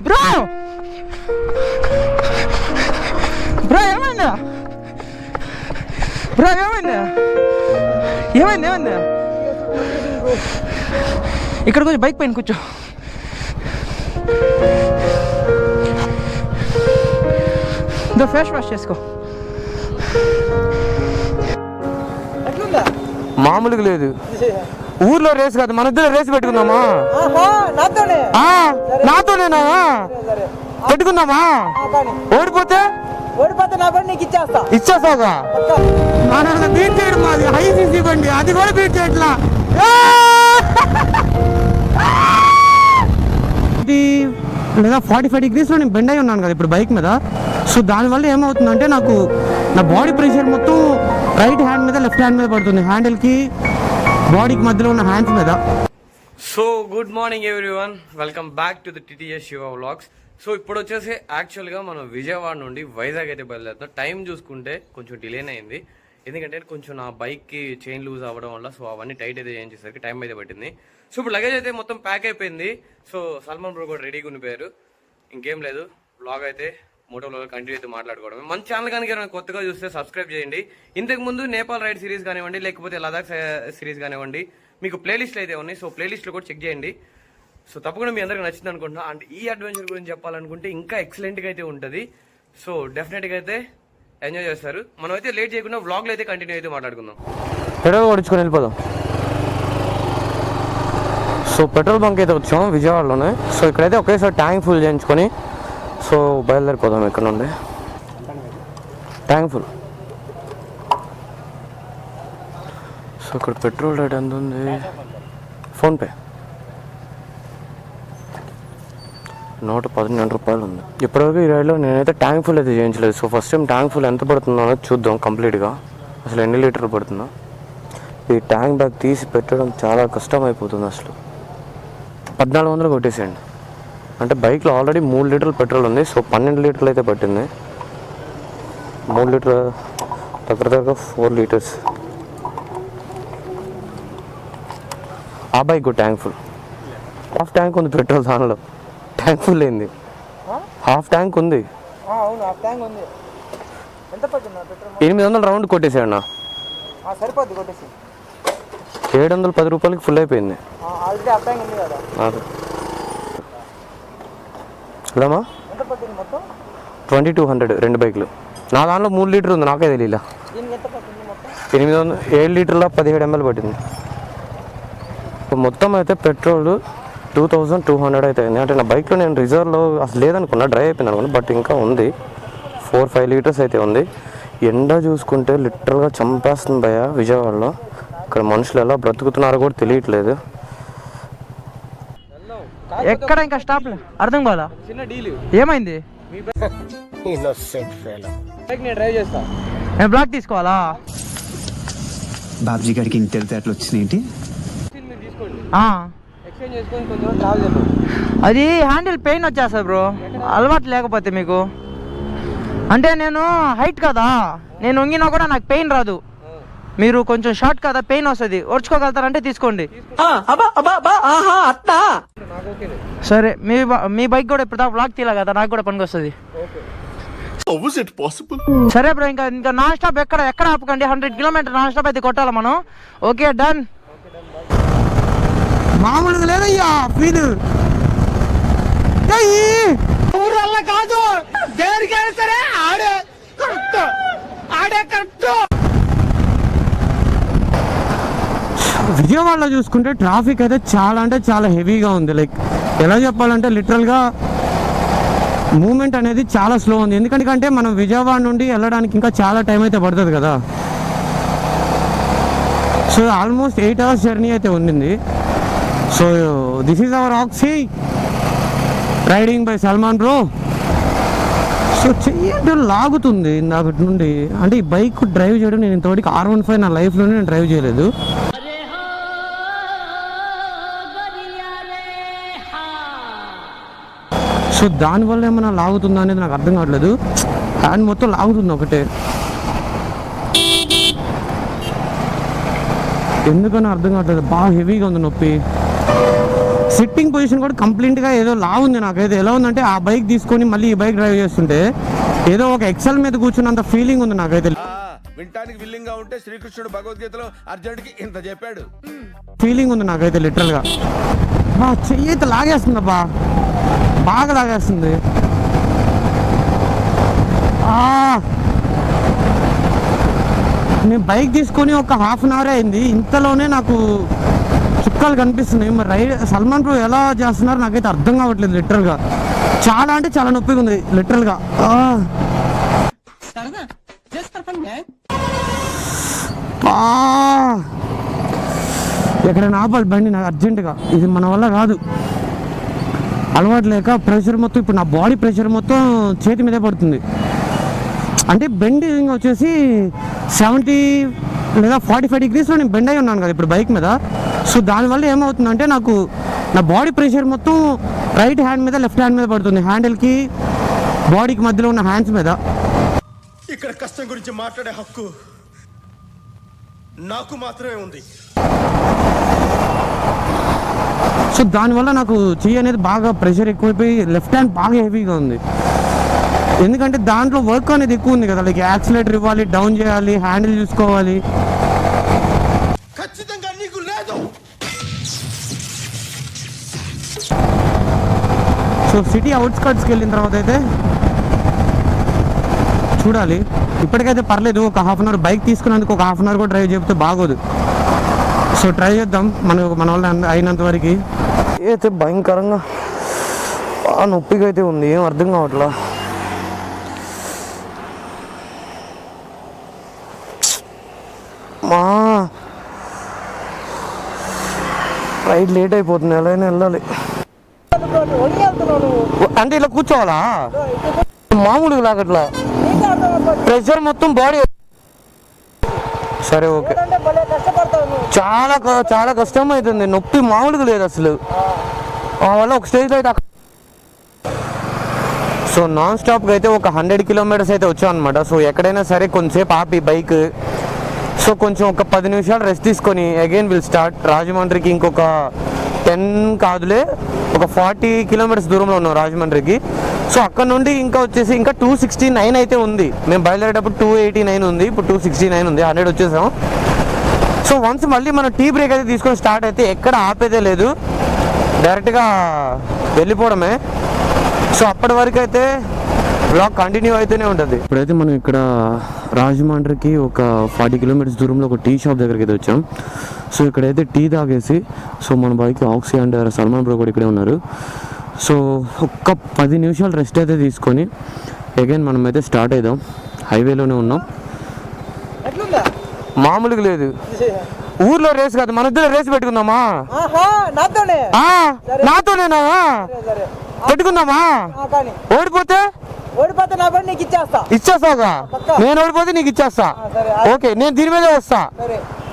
Bro bro ఏమైందా bro ఏమైందా ఏమైంది ఏమైందా ఇక్కడ కొంచెం బైక్ పైన కూర్చో. దో ఫేస్ వాష్ చేసుకో. మామూలుగా లేదు. ఊర్లో రేస్ కాదు, మన ఇద్దరు రేస్ పెట్టుకుందామా? నాతోనేనా పెట్టుకుందామా? ఓడిపోతే ఇచ్చేస్తావుగా? మన బీట్ చేయడం మాది హై సీసీ బండి, అది కూడా బీట్ చేయట్లా. ఇది లేదా 45 degreesలో నేను బెండ్ అయి ఉన్నాను కదా ఇప్పుడు బైక్ మీద. సో దానివల్ల ఏమవుతుందంటే నాకు నా బాడీ ప్రెషర్ మొత్తం రైట్ హ్యాండ్ మీద లెఫ్ట్ హ్యాండ్ మీద పడుతుంది, హ్యాండిల్కి బాడీకి మధ్యలో ఉన్న హ్యాండ్స్ మీద. So good morning everyone, welcome back to the TTS Shiva vlogs. So ఇప్పుడు వచ్చేసి యాక్చువల్గా మనం విజయవాడ నుండి వైజాగ్ అయితే బయలుదేరుతాం. టైం చూసుకుంటే కొంచెం డిలేనే అయింది, ఎందుకంటే కొంచెం నా బైక్కి చైన్ లూజ్ అవ్వడం వల్ల సో అవన్నీ టైట్ అయితే చేయించేసరికి టైం అయితే పట్టింది. సో ఇప్పుడు లగేజ్ అయితే మొత్తం ప్యాక్ అయిపోయింది. సో సల్మాన్ బ్రో కూడా రెడీగా ఉండిపోయారు. ఇంకేం లేదు, వ్లాగ్ అయితే మోటో వ్లాగ్ కంటిన్యూ అయితే మాట్లాడుకోవడం. మన ఛానల్ కనుక కొత్తగా చూస్తే సబ్స్క్రైబ్ చేయండి. ఇంతకుముందు నేపాల్ రైడ్ సిరీస్ కానివ్వండి, లేకపోతే లదాఖ్ సిరీస్ కానివ్వండి, మీకు ప్లేలిస్ట్లు అయితే ఉన్నాయి. సో ప్లేలిస్ట్లో కూడా చెక్ చేయండి. సో తప్పకుండా మీ అందరికి నచ్చింది అనుకుంటున్నా. అండ్ ఈ అడ్వెంచర్ గురించి చెప్పాలనుకుంటే ఇంకా ఎక్సలెంట్గా అయితే ఉంటుంది. సో డెఫినెట్గా అయితే ఎంజాయ్ చేస్తారు. మనం అయితే లేట్ చేయకుండా వ్లాగ్లో అయితే కంటిన్యూ అయితే మాట్లాడుకుందాం. పెట్రోల్ కొడుచుకొని వెళ్ళిపోదాం. సో పెట్రోల్ బంక్ అయితే వచ్చాం విజయవాడలోనే. సో ఇక్కడైతే ఒకేసారి ట్యాంక్ ఫుల్ చేయించుకొని సో బయలుదేరిపోదాం ఇక్కడ నుండి. Tank full. సో ఇక్కడ పెట్రోల్ రేట్ ఎంత ఉంది? ఫోన్పే 118 రూపాయలు ఉంది. ఇప్పటివరకు ఈ రైడ్లో నేనైతే ట్యాంక్ ఫుల్ అయితే చేయించలేదు. So first time tank full ఎంత పడుతుందో అనేది చూద్దాం కంప్లీట్గా, అసలు ఎన్ని లీటర్లు పడుతుందో. ఈ ట్యాంక్ బ్యాగ్ తీసి పెట్టడం చాలా కష్టం అయిపోతుంది. అసలు 1400 కొట్టేసేయండి. అంటే బైక్లో ఆల్రెడీ 3 లీటర్లు పెట్రోల్ ఉంది. సో 12 లీటర్లు అయితే పట్టింది. 3 లీటర్ దగ్గర 4 లీటర్స్. ఆ bike tank full, half tank ఉంది పెట్రోల్, దానిలో ట్యాంక్ ఫుల్ అయింది. హాఫ్ ట్యాంక్ ఉంది. 800 రౌండ్ కొట్టేసాడు. 710 రూపాయలకి ఫుల్ అయిపోయింది. ఇలామా 2200 రెండు బైకులు. నా దాంట్లో 3 లీటర్ ఉంది, నాకే తెలియలా. 7 లీటర్ల 17 ml పట్టింది. మొత్తం అయితే పెట్రోల్ 2200 అయితే అయింది. అంటే నా బైక్లో నేను రిజర్వ్లో అసలు లేదనుకున్నా, డ్రై అయిపోయింది అనుకున్నా, బట్ ఇంకా ఉంది. 4-5 లీటర్స్ అయితే ఉంది. ఎండ చూసుకుంటే లిటరల్గా చంపేస్తుంది భయ విజయవాడలో. ఇక్కడ మనుషులు ఎలా బ్రతుకుతున్నారో కూడా తెలియట్లేదు. ఎక్కడ ఇంకా స్టాప్ అర్థం కాదా? చిన్న డీల్ ఏమైంది? డ్రైవ్ చేస్తా, నేను బ్లాక్ తీసుకోవాలా? బాబ్జీ గారికి ఇంత తెలితే అట్లా వచ్చినాయేంటి? అది హ్యాండిల్ పెయిన్ వచ్చేస్తుంది బ్రో, అలవాటు లేకపోతే మీకు. అంటే నేను హైట్ కదా, నేను వంగినా కూడా నాకు పెయిన్ రాదు. మీరు కొంచెం షార్ట్ కదా, పెయిన్ వస్తుంది. ఓర్చుకోగలుగుతారంటే తీసుకోండి. సరే, మీ బైక్ కూడా ఇప్పుడు బ్లాక్ తీయాలి కదా, నాకు కూడా పనికి వస్తుంది. సరే బ్రో, ఇంకా నాన్ స్టాప్ ఎక్కడ ఆపకండి. 100 కిలోమీటర్ నాన్ స్టాప్ అయితే కొట్టాలి మనం. Okay done. మామూలుగా లేదయ్యా ఫీల్. ఊరల్లా కాదు, దేనికైనా సరే ఆడే కరెక్ట్. విజయవాడలో చూసుకుంటే ట్రాఫిక్ అయితే చాలా అంటే చాలా హెవీగా ఉంది. లైక్ ఎలా చెప్పాలంటే లిటరల్గా మూమెంట్ అనేది చాలా స్లో ఉంది. ఎందుకంటే మనం విజయవాడ నుండి వెళ్ళడానికి ఇంకా చాలా టైం అయితే పడుతుంది కదా. సో ఆల్మోస్ట్ 8 hours జర్నీ అయితే ఉండింది. So this is our oxy riding by Salman bro. So చెయ్యంటే లాగుతుంది ఇందాకటి నుండి. అంటే ఈ బైక్ డ్రైవ్ చేయడం నేను ఇంతవరకు R15 నా లైఫ్లోనే నేను డ్రైవ్ చేయలేదు. సో దానివల్ల ఏమైనా లాగుతుందా అనేది నాకు అర్థం కావట్లేదు. హ్యాండ్ మొత్తం లాగుతుంది ఒకటే, ఎందుకని అర్థం కావట్లేదు. బాగా హెవీగా ఉంది నొప్పి. సిట్టింగ్ పొజిషన్ కూడా కంప్లీట్గా ఏదో లా ఉంది నాకైతే. ఎలా ఉందంటే ఆ బైక్ తీసుకొని మళ్ళీ ఈ బైక్ డ్రైవ్ చేస్తుంటే ఏదో ఒక ఎక్సెల్ మీద కూర్చున్నంత ఫీలింగ్ ఉంది నాకైతే. వింటానికి విల్లింగ్ గా ఉంటే శ్రీకృష్ణుడు భగవద్గీతలో అర్జునుడికి ఇంత చెప్పాడు. ఫీలింగ్ ఉంది నాకైతే లిటరల్గా. చెయ్యి అయితే లాగేస్తుంది అబ్బా, బాగా లాగేస్తుంది. నేను బైక్ తీసుకొని ఒక హాఫ్ అన్ అవర్ అయింది, ఇంతలోనే నాకు చుక్కలు కనిపిస్తున్నాయి. మరి సల్మాన్ బ్రో ఎలా చేస్తున్నారు నాకైతే అర్థం కావట్లేదు లిటరల్గా. చాలా అంటే చాలా నొప్పిగా ఉంది లిటరల్గా. ఎక్కడైనా ఆపాలి బండి నాకు అర్జెంటుగా, ఇది మన వల్ల కాదు. అలవాటు లేక ప్రెషర్ మొత్తం ఇప్పుడు నా బాడీ ప్రెషర్ మొత్తం చేతి మీదే పడుతుంది. అంటే బెండింగ్ వచ్చేసి 70 లేదా 45 degreesలో నేను బెండ్ అయి ఉన్నాను కదా ఇప్పుడు బైక్ మీద. సో దానివల్ల ఏమవుతుందంటే నాకు నా బాడీ ప్రెషర్ మొత్తం రైట్ హ్యాండ్ మీద లెఫ్ట్ హ్యాండ్ మీద పడుతుంది, హ్యాండిల్కి బాడీకి మధ్యలో ఉన్న హ్యాండ్స్ మీద. ఇక్కడ కష్టం గురించి మాట్లాడే హక్కు నాకు మాత్రమే ఉంది. సో దానివల్ల నాకు చెయ్యి అనేది బాగా ప్రెషర్ ఎక్కువైపోయి లెఫ్ట్ హ్యాండ్ బాగా హెవీగా ఉంది. ఎందుకంటే దాంట్లో వర్క్ అనేది ఎక్కువ ఉంది కదా, లైక్ యాక్సిలేటర్ ఇవ్వాలి, డౌన్ చేయాలి, హ్యాండిల్ చూసుకోవాలి. ఖచ్చితంగా నీకు లేదు. సో సిటీ అవుట్స్కట్స్కి వెళ్ళిన తర్వాత అయితే చూడాలి. ఇప్పటికైతే పర్లేదు, ఒక హాఫ్ అన్ అవర్ బైక్ తీసుకున్నందుకు ఒక హాఫ్ అన్ అవర్ కూడా డ్రైవ్ చేస్తే బాగోదు. సో ట్రై చేద్దాం మన వల్ల అయినంత వరకు. అయితే భయంకరంగా నొప్పిగా అయితే ఉంది, ఏం అర్థం కావట్లా. మా రైడ్ లేట్ అయిపోతుంది, ఎలా అయినా వెళ్ళాలి. అంటే ఇలా కూర్చోవాలా? మామూలుగా లాగట్లా, ప్రెషర్ మొత్తం బాడీ. సరే ఓకే. చాలా చాలా కష్టం అవుతుంది, నొప్పి మామూలుగా లేదు అసలు. వల్ల ఒక స్టేజ్లో అయితే సో నాన్ స్టాప్గా అయితే ఒక 100 kilometers అయితే వచ్చాం అనమాట. సో ఎక్కడైనా సరే కొంచెంసేపు ఆపి బైక్, సో కొంచెం ఒక 10 నిమిషాలు రెస్ట్ తీసుకొని అగైన్ విల్ స్టార్ట్. రాజమండ్రికి ఇంకొక 10 కాదులే, ఒక 40 kilometers దూరంలో ఉన్నాం రాజమండ్రికి. సో అక్కడ నుండి ఇంకా వచ్చేసి ఇంకా 269 అయితే ఉంది. మేము బయలుదేరేటప్పుడు 289 ఉంది, ఇప్పుడు 269 ఉంది. 100 వచ్చేసాం. సో వన్స్ మళ్ళీ మనం టీ బ్రేక్ అయితే తీసుకొని స్టార్ట్ అయితే ఎక్కడ ఆపేదే లేదు, డైరెక్ట్గా వెళ్ళిపోవడమే. సో అప్పటి వరకు అయితే బ్లాగ్ కంటిన్యూ అయితేనే ఉంటుంది. ఇప్పుడైతే మనం ఇక్కడ రాజమండ్రికి ఒక 40 kilometers దూరంలో ఒక టీ షాప్ దగ్గరికి అయితే వచ్చాం. సో ఇక్కడైతే టీ తాగేసి, సో మన bike oxy and Salman bro కూడా ఇక్కడే ఉన్నారు. సో ఒక్క 10 నిమిషాలు రెస్ట్ అయితే తీసుకొని అగైన్ మనం అయితే స్టార్ట్ అవుదాం. హైవేలోనే ఉన్నాం, మామూలుగా లేదు. ఊర్లో రేస్ కాదు, మన ఇద్దరు రేస్ పెట్టుకుందామా? నాతోనేనా పెట్టుకుందామా? ఓడిపోతే ఇచ్చేస్తావుగా, నేను ఓడిపోతే నీకు ఇచ్చేస్తా. ఓకే, నేను దీని మీదే వస్తా,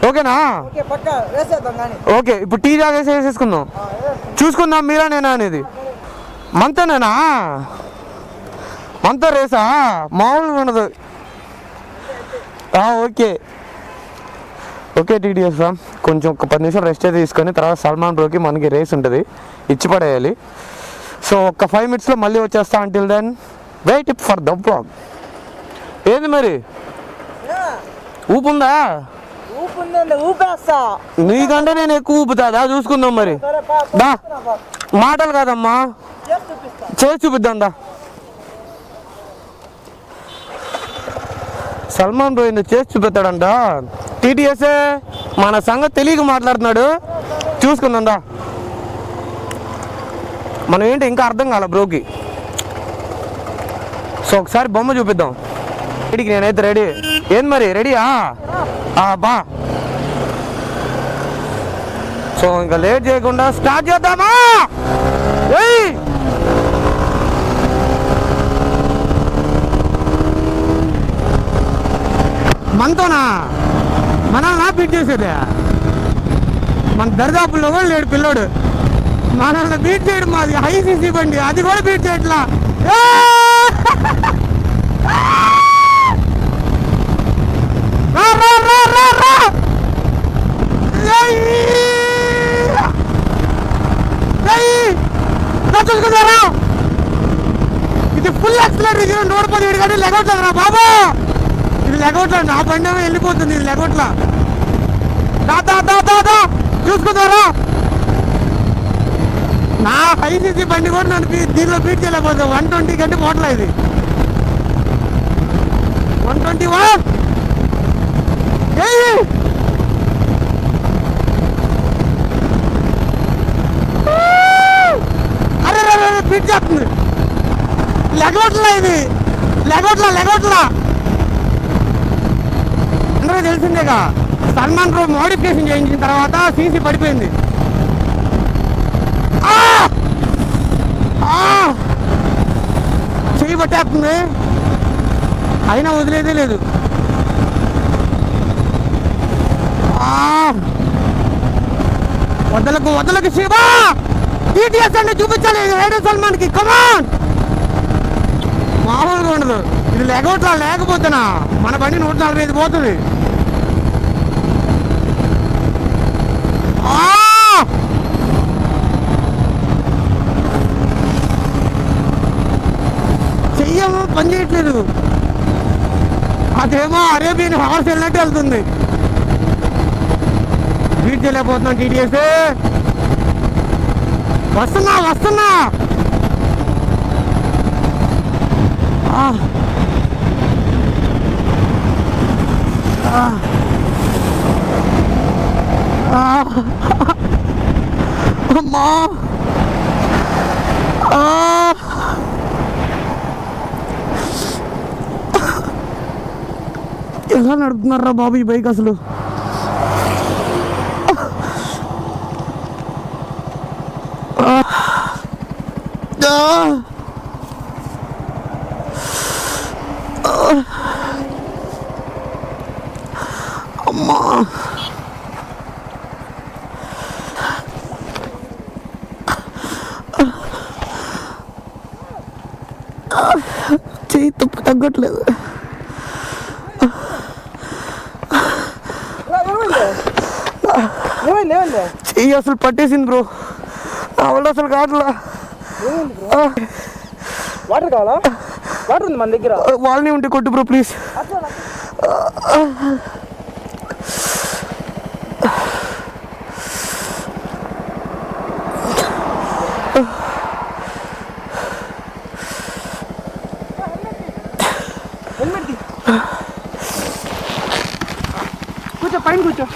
ఓకేనా? ఓకే, ఇప్పుడు టీ తాగేసి వేసేసుకుందాం, చూసుకుందాం మీరా నేనా అనేది. మనతోనేనా? మనతో రేసా? మామూలుగా ఉండదు. ఓకే ఓకే టీటీఎస్ రామ్, కొంచెం ఒక 10 నిమిషాలు రెస్ట్ అయితే తీసుకొని తర్వాత సల్మాన్ బ్రోకి మనకి రేస్ ఉంటుంది, ఇచ్చి పడేయాలి. సో ఒక 5 minutesలో మళ్ళీ వచ్చేస్తా. Until then wait for the blog. ఏంది మరి ఊపుందా? నీకంటే నేను ఎక్కువ ఊపుతాదా? చూసుకుందాం మరి. దా, మాటలు కాదమ్మా, చేసి చూపిద్దాం దా. సల్మాన్ బ్రో చేసి చూపిస్తాడంట. టీటీఎస్ఏ మన సంగతి తెలియక మాట్లాడుతున్నాడు, చూసుకుందాం దా. మనం ఏంటి ఇంకా అర్థం కాల బ్రోకి. సో ఒకసారి బొమ్మ చూపిద్దాం. రెడీకి నేనైతే రెడీ. ఏం మరి రెడీయా? బా. సో ఇంకా లేట్ చేయకుండా స్టార్ట్ చేద్దామా? మనతోనా? మనల్ని బీట్ చేసేదే, మన దరిదాపుల్లో కూడా లేడు పిల్లోడు. మనల్ని బీట్ చేయడం మాది హైసీసీ బండి, అది కూడా బీట్ చేయట్లా. చూసుకున్నారా? ఇది ఫుల్ యాక్సిలరేషన్ 117 కానీ లెగవట్లేదురా బాబా. ఇది లెగవట్లా, నా బండి ఏమో వెళ్ళిపోతుంది. ఇది లెగవట్లా. దా చూసుకున్నారా? నా ఐసీసీ బండి కూడా నన్ను దీనిలో బీట్ చేయలేకపోతుంది. 120 కంటే పోట్లా ఇది. 121 అరే బీట్ చేస్తుంది. లెగవట్లా ఇది, లెగవట్లా. అందరూ తెలిసిందేగా, సల్మాన్ ప్రో మోడిఫికేషన్ చేయించిన తర్వాత సీసీ పడిపోయింది. చెయ్యి పట్టేస్తుంది, అయినా వదిలేదే లేదు. వదలకు శివా. టీటీఎస్ అంటే చూపించాలి రైడర్ సల్మాన్కి. కమాన్, మామూలుగా ఉండదు. ఇది లెగవట్లా, లేకపోతేనా మన బండి 145 పోతుంది. చెయ్యము పని చేయట్లేదు. అదేమో అరేబియన్ హార్స్ వెళ్ళినట్టు వెళ్తుంది. బీట్ చేయలేకపోతున్నాం టీటీఎస్. వస్తున్నా. అమ్మా, ఎలా నడుపుతున్నారా బాబు ఈ బైక్ అసలు? అమ్మా, చెయ్యి తప్పు తగ్గట్లేదు. చెయ్యి అసలు పట్టేసింది బ్రో, నా వల్ల అసలు కావట్లా. వాటర్ కావాలా? వాటర్ ఉంది మన దగ్గర. వాళ్ళని ఉంటే కొట్టు బ్రో ప్లీజ్. కూర్చో, పైన కూర్చో.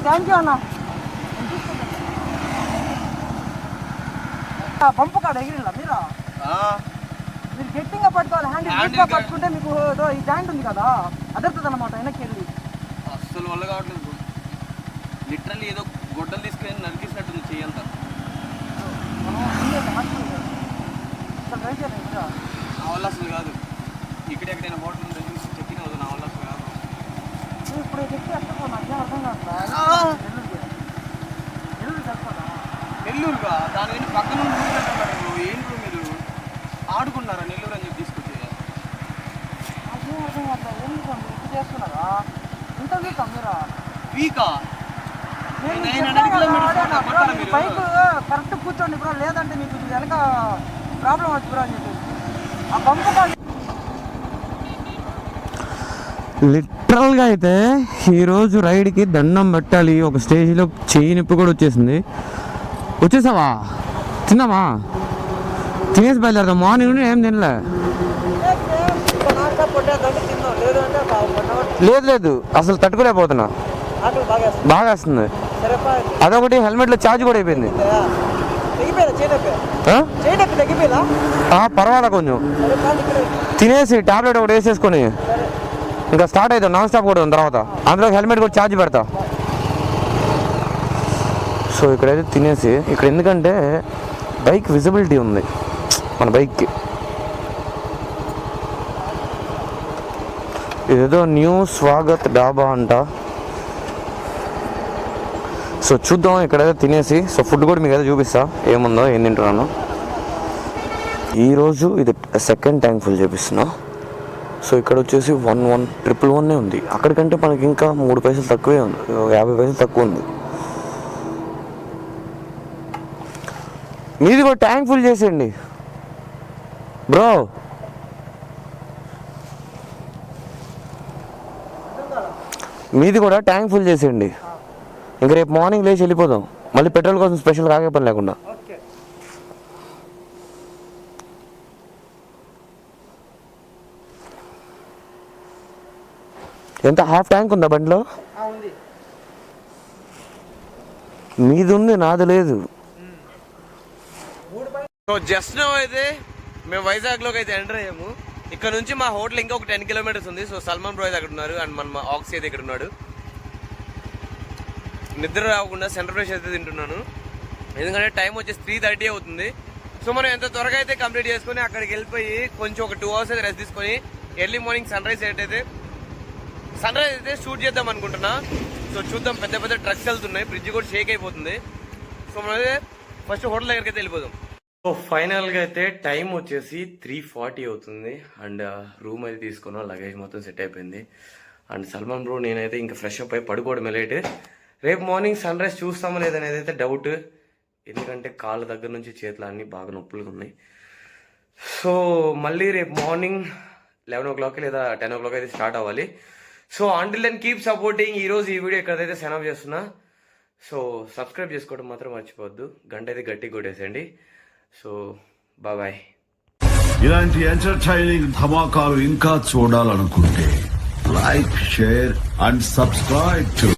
థ్యాంక్ యూ అన్న. పంపు కాడ ఎగిరిలా మీరు గట్టిగా పట్టుకోవాలి. హ్యాండిల్ పట్టుకుంటే మీకు ఈ జాయింట్ ఉంది కదా, అదరుతుంది అనమాట వెనక్కి వెళ్ళి. అస్సలు వల్ల కావట్లేదు. లిటరల్లీ ఏదో గొడ్డలు తీసుకొని నరికిసినట్టుంది చెయ్యంతా. ట్రై చేయాలి. నా వల్ల అసలు కాదు. ఇక్కడెక్కడైనా బాటిల్ చెక్కిన నా వల్ల అసలు కాదు. ఇప్పుడు చెక్కి ఎక్కడ నాకేం అర్థం కాదు. నెల్లూరుగా దాని వెంట పక్కన ఏంటి మీరు ఆడుకున్నారా నెల్లూరు అని చెప్పి తీసుకొచ్చి? నాకేం అర్థం కాదు. ఎందుకు ఎక్కువ చేస్తున్నారా? ఇంత వీకా మీరు? వీకా? బైక్ కరెక్ట్ కూర్చోండి బ్రో, లేదంటే మీకు వెనక ప్రాబ్లం వచ్చి బ్రో అని చెప్పి ఆ పంపు. లిటరల్గా అయితే ఈరోజు రైడ్కి దండం పెట్టాలి. ఒక స్టేజ్లో చెయ్యి నొప్పి కూడా వచ్చేసింది. వచ్చేసావా? తిందామా? తినేసి బయలుదేరదాం. మార్నింగ్ నుండి ఏం తినలే. లేదు అసలు తట్టుకోలేకపోతున్నా, బాగా వస్తుంది. అదొకటి హెల్మెట్లో ఛార్జ్ కూడా అయిపోయింది. పర్వాలే, కొంచెం తినేసి టాబ్లెట్ ఒకటి వేసేసుకొని ఇంకా స్టార్ట్ అవుతాం, నాన్ స్టాప్ కొడదాం తర్వాత. అందులో హెల్మెట్ కూడా ఛార్జ్ పెడతా. సో ఇక్కడైతే తినేసి ఇక్కడ, ఎందుకంటే బైక్ విజిబిలిటీ ఉంది మన బైక్కి. ఇదేదో న్యూ స్వాగత్ డాబా అంట. సో చూద్దాం ఇక్కడైతే తినేసి. సో ఫుడ్ కూడా మీకు అయితే చూపిస్తా ఏముందో, ఏం తింటున్నాను. ఈరోజు ఇది సెకండ్ ట్యాంక్ ఫుల్ చేపిస్తున్నా. సో ఇక్కడ వచ్చేసి 111 ఉంది. అక్కడికంటే మనకి ఇంకా 3 పైసలు తక్కువే ఉంది, 50 పైసలు తక్కువ ఉంది. మీది కూడా ట్యాంక్ ఫుల్ చేసేయండి బ్రో. మీది కూడా ట్యాంక్ ఫుల్ చేసేయండి. ఇంకా రేపు మార్నింగ్ లేచి వెళ్ళిపోదాం. మళ్ళీ పెట్రోల్ కోసం స్పెషల్ కాగే పని లేకుండా. ఎంత హాఫ్ ట్యాంక్ ఉందా బండిలో? మీది ఉంది, నాది లేదు. సో జస్ట్ నో అయితే మేము వైజాగ్లోకి అయితే ఎంటర్ అయ్యాము. ఇక్కడ నుంచి మా హోటల్ ఇంకా ఒక 10 కిలోమీటర్స్ ఉంది. సో సల్మాన్ బ్రో అయితే అక్కడ ఉన్నారు, అండ్ మన ఆక్సీ అయితే ఇక్కడ ఉన్నాడు. నిద్ర రాకుండా సెంటర్ ఫ్రెష్ అయితే తింటున్నాను, ఎందుకంటే టైం వచ్చేసి 3:30 అవుతుంది. సో మనం ఎంత త్వరగా అయితే కంప్లీట్ చేసుకుని అక్కడికి వెళ్ళిపోయి కొంచెం ఒక 2 hours అయితే రెస్ట్ తీసుకొని ఎర్లీ మార్నింగ్ సన్ రైజ్ అయితే షూట్ చేద్దాం అనుకుంటున్నా. సో చూద్దాం, పెద్ద పెద్ద ట్రక్స్ వెళ్తున్నాయి, బ్రిడ్జ్ కూడా షేక్ అయిపోతుంది. సో మనం అయితే ఫస్ట్ హోటల్ దగ్గరికి అయితే వెళ్ళిపోదాం. సో ఫైనల్గా అయితే టైం వచ్చేసి 3:40 అవుతుంది. అండ్ రూమ్ అయితే తీసుకున్నాం, లగేజ్ మొత్తం సెట్ అయిపోయింది. అండ్ సల్మాన్ బ్రో నేనైతే ఇంకా ఫ్రెష్ అప్ అయి పడుకోవడం లేట్. రేపు మార్నింగ్ సన్ రైజ్ చూస్తామో లేదనేది అయితే డౌట్, ఎందుకంటే కాళ్ళ దగ్గర నుంచి చేతులు అన్నీ బాగా నొప్పులుగా ఉన్నాయి. సో మళ్ళీ రేపు మార్నింగ్ 11 o'clock లేదా 10 o'clock అయితే స్టార్ట్ అవ్వాలి. So until then keep supporting. ఈరోజు ఈ వీడియో ఎక్కడైతే సెన్ ఆఫ్ చేస్తున్నా. సో సబ్స్క్రైబ్ చేసుకోవడం మాత్రం మర్చిపోవద్దు, గంట అయితే గట్టిగా కొట్టేసేయండి. So bye. ఇలాంటి ఎంటర్టైనింగ్ ధమాకాలు ఇంకా చూడాలనుకుంటే like, share and subscribe to